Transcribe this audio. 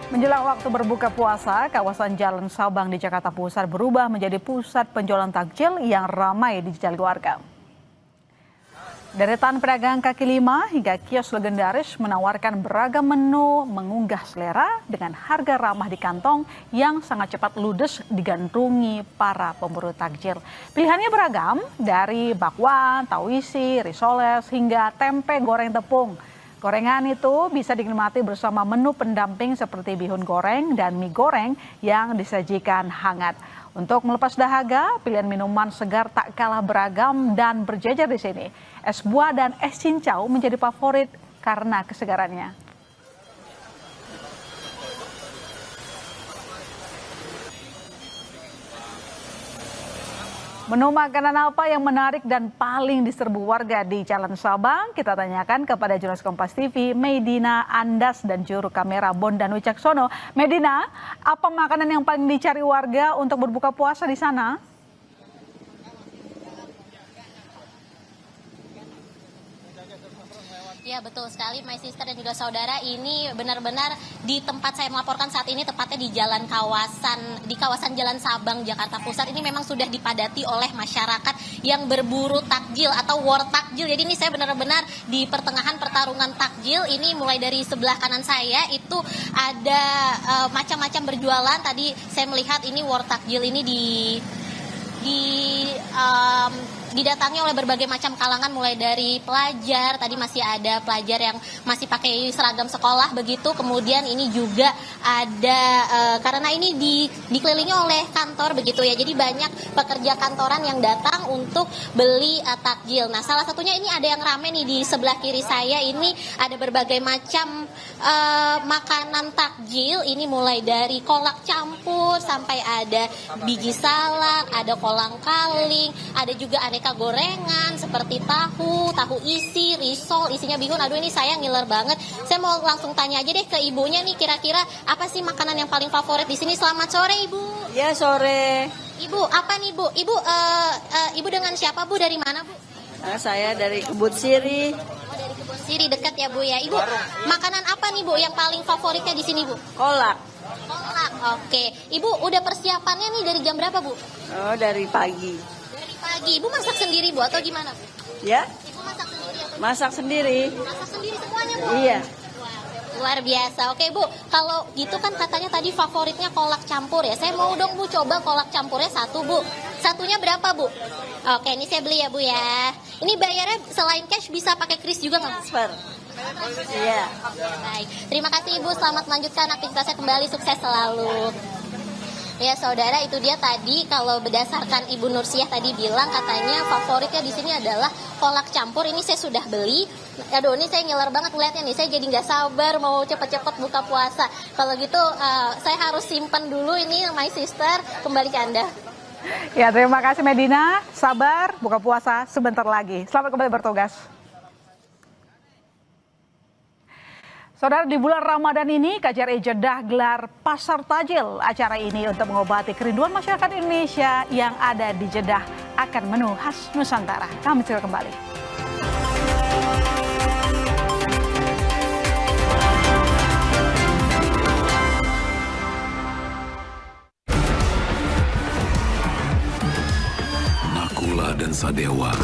Menjelang waktu berbuka puasa, kawasan Jalan Sabang di Jakarta Pusat berubah menjadi pusat penjualan takjil yang ramai dijajali warga. Deretan pedagang kaki lima hingga kios legendaris menawarkan beragam menu mengunggah selera dengan harga ramah di kantong yang sangat cepat ludes digandrungi para pemburu takjil. Pilihannya beragam dari bakwan, tauisi, risoles hingga tempe goreng tepung. Gorengan itu bisa dinikmati bersama menu pendamping seperti bihun goreng dan mie goreng yang disajikan hangat. Untuk melepas dahaga, pilihan minuman segar tak kalah beragam dan berjejer di sini. Es buah dan es cincau menjadi favorit karena kesegarannya. Menu makanan apa yang menarik dan paling diserbu warga di Jalan Sabang? Kita tanyakan kepada jurnalis Kompas TV, Medina Andas dan juru kamera Bondan Wicaksono. Medina, apa makanan yang paling dicari warga untuk berbuka puasa di sana? Ya betul sekali, my sister dan juga saudara, ini benar-benar di tempat saya melaporkan saat ini, tepatnya di kawasan Jalan Sabang, Jakarta Pusat. Ini memang sudah dipadati oleh masyarakat yang berburu takjil atau war takjil. Jadi ini saya benar-benar di pertengahan pertarungan takjil. Ini mulai dari sebelah kanan saya itu ada macam-macam berjualan. Tadi saya melihat ini war takjil ini didatangi oleh berbagai macam kalangan, mulai dari pelajar, tadi masih ada pelajar yang masih pakai seragam sekolah begitu, kemudian ini juga ada karena ini dikelilingi oleh kantor begitu ya, jadi banyak pekerja kantoran yang datang untuk beli takjil. Nah, salah satunya ini ada yang rame nih di sebelah kiri saya, ini ada berbagai macam makanan takjil, ini mulai dari kolak campur sampai ada biji salak, ada kolang kaling, ada juga aneka gorengan seperti tahu isi, risol, isinya bihun. Aduh, ini saya ngiler banget. Saya mau langsung tanya aja deh ke ibunya nih, kira-kira apa sih makanan yang paling favorit di sini? Selamat sore, Ibu. Ya, sore. Ibu, apa nih, Bu? Ibu dengan siapa, Bu? Dari mana, Bu? Saya dari Kebun Siri. Oh, dari Kebun Siri, dekat ya, Bu ya. Ibu, makanan apa nih, Bu, yang paling favoritnya di sini, Bu? Kolak. Kolak. Oke. Ibu, udah persiapannya nih dari jam berapa, Bu? Oh, dari pagi. Dari pagi. Ibu masak sendiri, Bu, atau gimana, Bu? Ya, Ibu masak sendiri atau masak sendiri. masak sendiri semuanya, Bu? Iya. Wah, luar biasa. Oke, Bu, kalau gitu kan katanya tadi favoritnya kolak campur ya. Saya mau dong, Bu, coba kolak campurnya satu, Bu. Satunya berapa, Bu? Oke, ini saya beli ya, Bu ya. Ini bayarnya selain cash bisa pakai kris juga nggak, Bu? Transfer. Iya. Baik, terima kasih Ibu. Selamat melanjutkan aktivitasnya kembali. Sukses selalu. Ya saudara, itu dia tadi kalau berdasarkan Ibu Nursiah tadi bilang katanya favoritnya di sini adalah kolak campur. Ini saya sudah beli. Aduh, ini saya ngiler banget melihatnya nih. Saya jadi nggak sabar mau cepet-cepet buka puasa. Kalau gitu saya harus simpan dulu ini, my sister. Kembali ke Anda. Ya, terima kasih Medina. Sabar, buka puasa sebentar lagi. Selamat kembali bertugas. Saudara, di bulan Ramadan ini KJRI Jeddah gelar Pasar Tajil. Acara ini untuk mengobati kerinduan masyarakat Indonesia yang ada di Jeddah akan menu khas Nusantara. Kami segera kembali. Nakula dan Sadewa